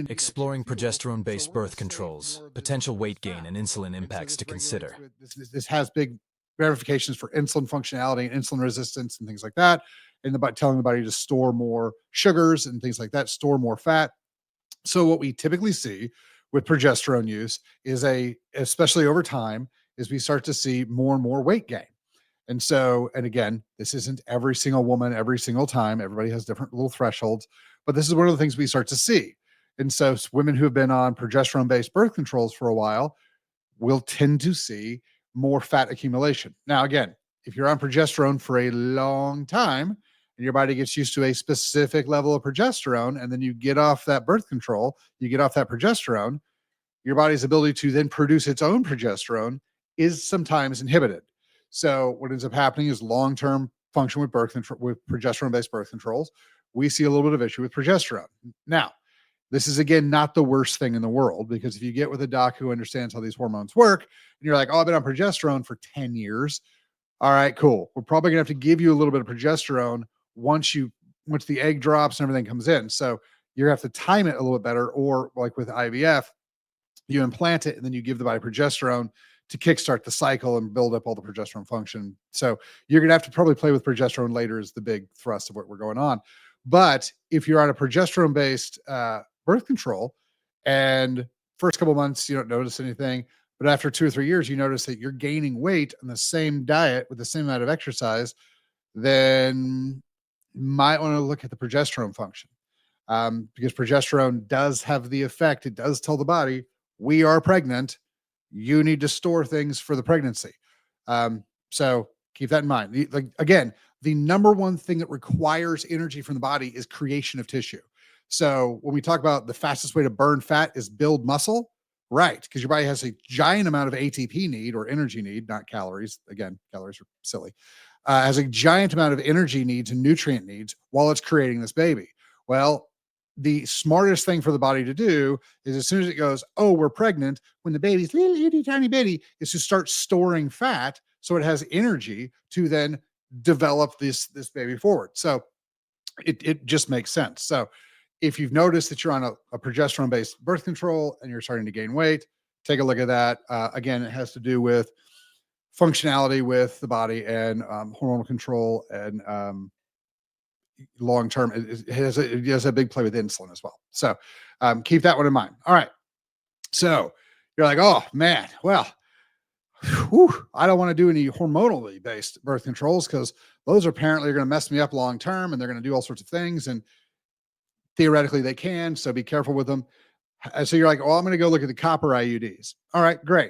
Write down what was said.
Exploring progesterone-based birth controls, potential weight gain, and insulin impacts to consider. This has big ramifications for insulin functionality and insulin resistance and things like that. And about telling the body to store more sugars and things like that, store more fat. So what we typically see with progesterone use is especially over time, is we start to see more and more weight gain. And so, and again, this isn't every single woman, every single time. Everybody has different little thresholds, but this is one of the things we start to see. And so women who have been on progesterone-based birth controls for a while will tend to see more fat accumulation. Now, again, if you're on progesterone for a long time and your body gets used to a specific level of progesterone, and then you get off that birth control, you get off that progesterone, your body's ability to then produce its own progesterone is sometimes inhibited. So what ends up happening is long-term function with with progesterone-based birth controls. We see a little bit of issue with progesterone. Now, this is, again, not the worst thing in the world, because if you get with a doc who understands how these hormones work and you're like, oh, I've been on progesterone for 10 years. All right, cool. We're probably gonna have to give you a little bit of progesterone once the egg drops and everything comes in. So you have to time it a little bit better, or like with IVF, you implant it and then you give the body progesterone to kickstart the cycle and build up all the progesterone function. So you're going to have to probably play with progesterone later is the big thrust of what we're going on. But if you're on a progesterone based birth control and first couple months, you don't notice anything, but after 2 or 3 years, you notice that you're gaining weight on the same diet with the same amount of exercise, then you might want to look at the progesterone function. Because progesterone does have the effect. It does tell the body, we are pregnant. You need to store things for the pregnancy. So keep that in mind. Again, the number one thing that requires energy from the body is creation of tissue. So when we talk about the fastest way to burn fat is build muscle, right? Because your body has a giant amount of ATP need, or energy need, not calories. Again, calories are silly. Has a giant amount of energy needs and nutrient needs while it's creating this baby. Well, the smartest thing for the body to do is, as soon as it goes, oh, we're pregnant, when the baby's little itty tiny bitty, is to start storing fat so it has energy to then develop this baby forward. So it just makes sense. So if you've noticed that you're on a progesterone based birth control and you're starting to gain weight, take a look at that. Again, it has to do with functionality with the body and hormonal control, and long term, it has a big play with insulin as well. So keep that one in mind. All right. So you're like, oh man, well, I don't want to do any hormonally based birth controls because those apparently are going to mess me up long term, and they're going to do all sorts of things. And theoretically they can, so be careful with them. So you're like, oh, I'm going to go look at the copper IUDs. All right, great.